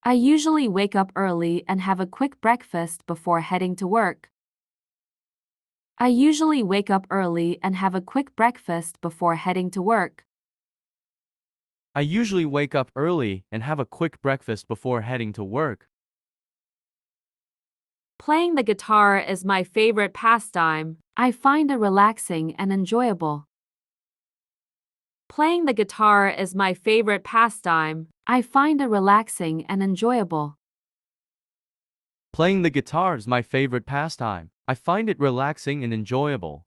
I usually wake up early and have a quick breakfast before heading to work. I usually wake up early and have a quick breakfast before heading to work. I usually wake up early and have a quick breakfast before heading to work. Playing the guitar is my favorite pastime. I find it relaxing and enjoyable. Playing the guitar is my favorite pastime. I find it relaxing and enjoyable. Playing the guitar is my favorite pastime. I find it relaxing and enjoyable.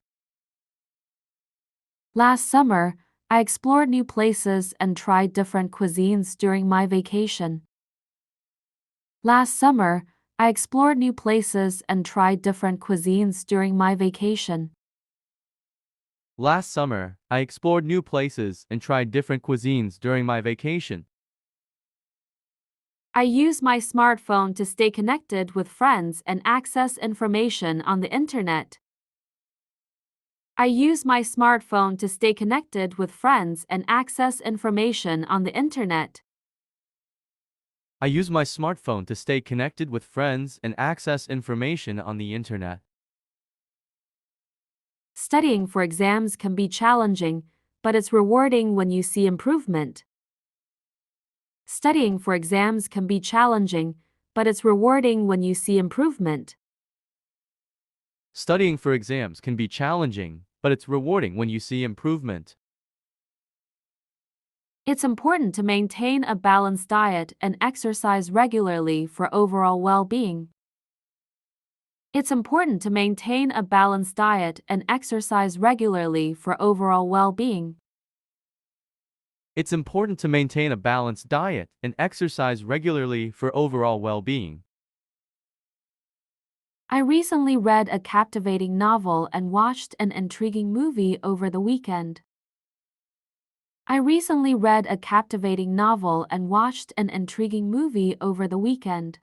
Last summer, I explored new places and tried different cuisines during my vacation. Last summer, I explored new places and tried different cuisines during my vacation. Last summer, I explored new places and tried different cuisines during my vacation. I use my smartphone to stay connected with friends and access information on the internet. I use my smartphone to stay connected with friends and access information on the internet. I use my smartphone to stay connected with friends and access information on the internet. Studying for exams can be challenging, but it's rewarding when you see improvement. Studying for exams can be challenging, but it's rewarding when you see improvement. Studying for exams can be challenging, but it's rewarding when you see improvement. It's important to maintain a balanced diet and exercise regularly for overall well-being. It's important to maintain a balanced diet and exercise regularly for overall well-being. It's important to maintain a balanced diet and exercise regularly for overall well-being. I recently read a captivating novel and watched an intriguing movie over the weekend. I recently read a captivating novel and watched an intriguing movie over the weekend.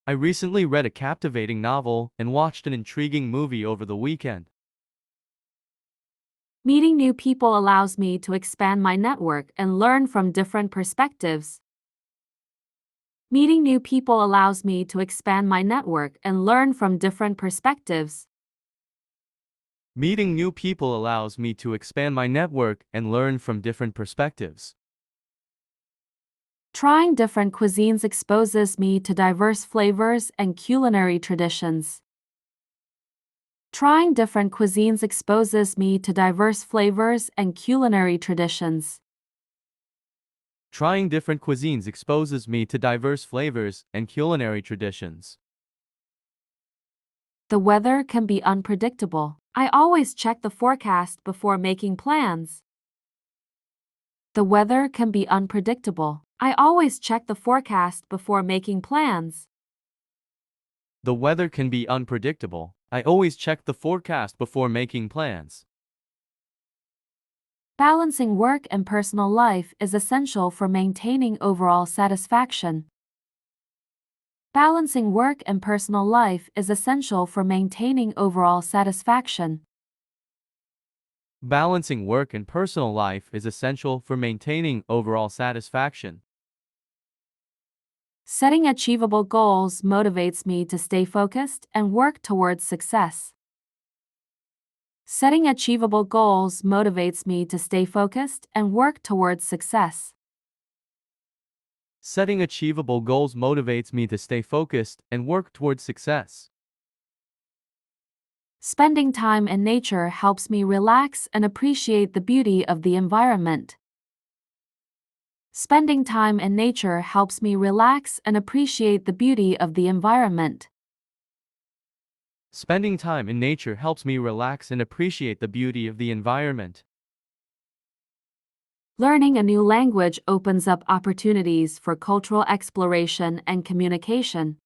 I recently read a captivating novel and watched an intriguing movie over the weekend. Meeting new people allows me to expand my network and learn from different perspectives. Meeting new people allows me to expand my network and learn from different perspectives. Meeting new people allows me to expand my network and learn from different perspectives. Trying different cuisines exposes me to diverse flavors and culinary traditions. Trying different cuisines exposes me to diverse flavors and culinary traditions. Trying different cuisines exposes me to diverse flavors and culinary traditions. The weather can be unpredictable. I always check the forecast before making plans. The weather can be unpredictable. I always check the forecast before making plans. The weather can be unpredictable. I always check the forecast before making plans. Balancing work and personal life is essential for maintaining overall satisfaction. Balancing work and personal life is essential for maintaining overall satisfaction. Balancing work and personal life is essential for maintaining overall satisfaction. Setting achievable goals motivates me to stay focused and work towards success. Setting achievable goals motivates me to stay focused and work towards success. Setting achievable goals motivates me to stay focused and work towards success. Spending time in nature helps me relax and appreciate the beauty of the environment. Spending time in nature helps me relax and appreciate the beauty of the environment. Spending time in nature helps me relax and appreciate the beauty of the environment. Learning a new language opens up opportunities for cultural exploration and communication.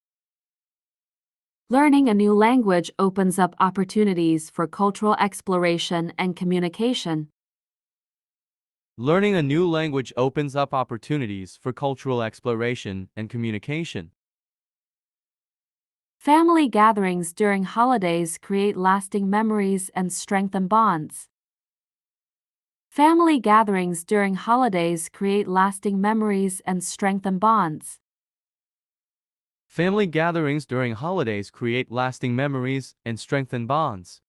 Learning a new language opens up opportunities for cultural exploration and communication. Learning a new language opens up opportunities for cultural exploration and communication. Family gatherings during holidays create lasting memories and strengthen bonds. Family gatherings during holidays create lasting memories and strengthen bonds. Family gatherings during holidays create lasting memories and strengthen bonds.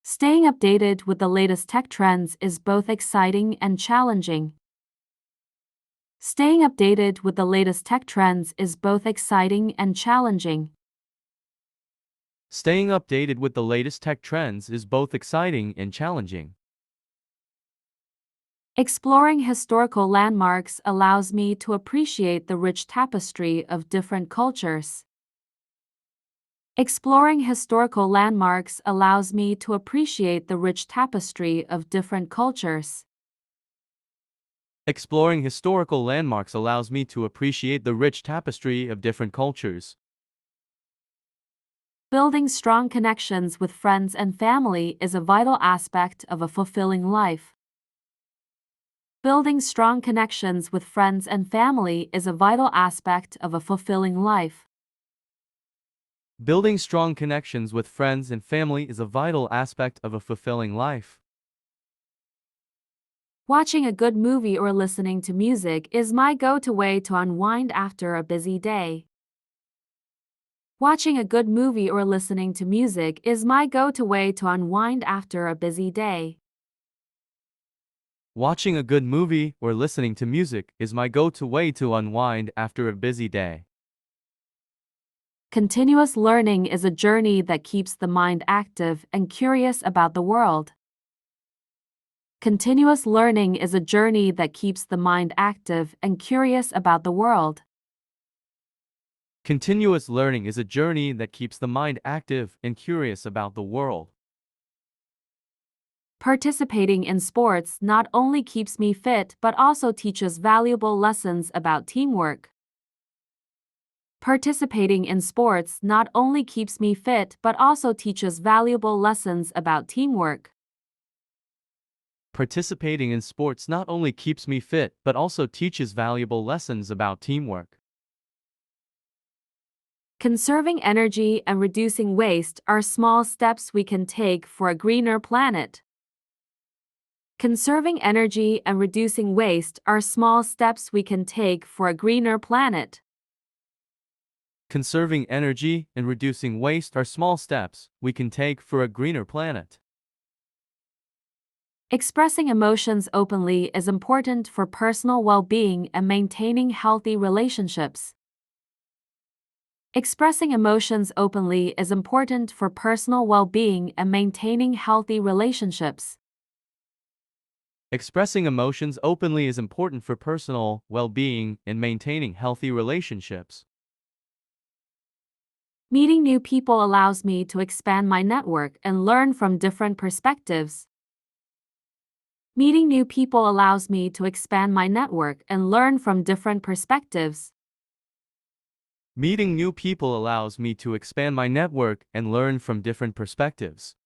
Staying updated with the latest tech trends is both exciting and challenging. Staying updated with the latest tech trends is both exciting and challenging. Staying updated with the latest tech trends is both exciting and challenging. Exploring historical landmarks allows me to appreciate the rich tapestry of different cultures. Exploring historical landmarks allows me to appreciate the rich tapestry of different cultures. Exploring historical landmarks allows me to appreciate the rich tapestry of different cultures. Building strong connections with friends and family is a vital aspect of a fulfilling life. Building strong connections with friends and family is a vital aspect of a fulfilling life. Building strong connections with friends and family is a vital aspect of a fulfilling life. Watching a good movie or listening to music is my go-to way to unwind after a busy day. Watching a good movie or listening to music is my go-to way to unwind after a busy day. Watching a good movie or listening to music is my go-to way to unwind after a busy day. Continuous learning is a journey that keeps the mind active and curious about the world. Continuous learning is a journey that keeps the mind active and curious about the world. Continuous learning is a journey that keeps the mind active and curious about the world. Participating in sports not only keeps me fit but also teaches valuable lessons about teamwork. Participating in sports not only keeps me fit but also teaches valuable lessons about teamwork. Participating in sports not only keeps me fit but also teaches valuable lessons about teamwork. Conserving energy and reducing waste are small steps we can take for a greener planet. Conserving energy and reducing waste are small steps we can take for a greener planet. Conserving energy and reducing waste are small steps we can take for a greener planet. Expressing emotions openly is important for personal well-being and maintaining healthy relationships. Expressing emotions openly is important for personal well-being and maintaining healthy relationships. Expressing emotions openly is important for personal well-being and maintaining healthy relationships. Meeting new people allows me to expand my network and learn from different perspectives. Meeting new people allows me to expand my network and learn from different perspectives. Meeting new people allows me to expand my network and learn from different perspectives.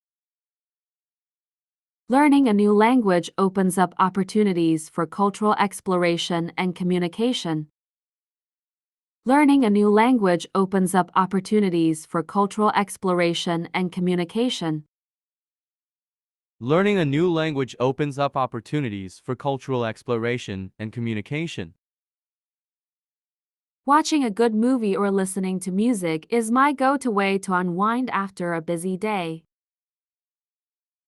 Learning a new language opens up opportunities for cultural exploration and communication. Learning a new language opens up opportunities for cultural exploration and communication. Learning a new language opens up opportunities for cultural exploration and communication. Watching a good movie or listening to music is my go-to way to unwind after a busy day.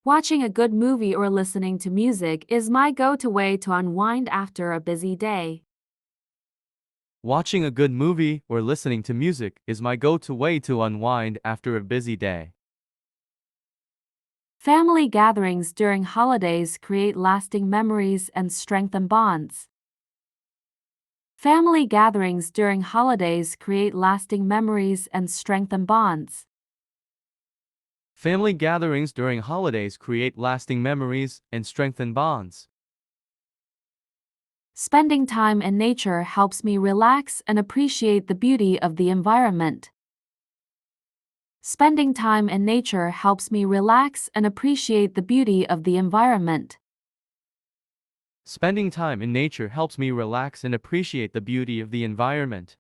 Watching a good movie or listening to music is my go-to way to unwind after a busy day. Watching a good movie or listening to music is my go-to way to unwind after a busy day. Family gatherings during holidays create lasting memories and strengthen bonds. Family gatherings during holidays create lasting memories and strengthen bonds. Family gatherings during holidays create lasting memories and strengthen bonds. Spending time in nature helps me relax and appreciate the beauty of the environment. Spending time in nature helps me relax and appreciate the beauty of the environment. Spending time in nature helps me relax and appreciate the beauty of the environment.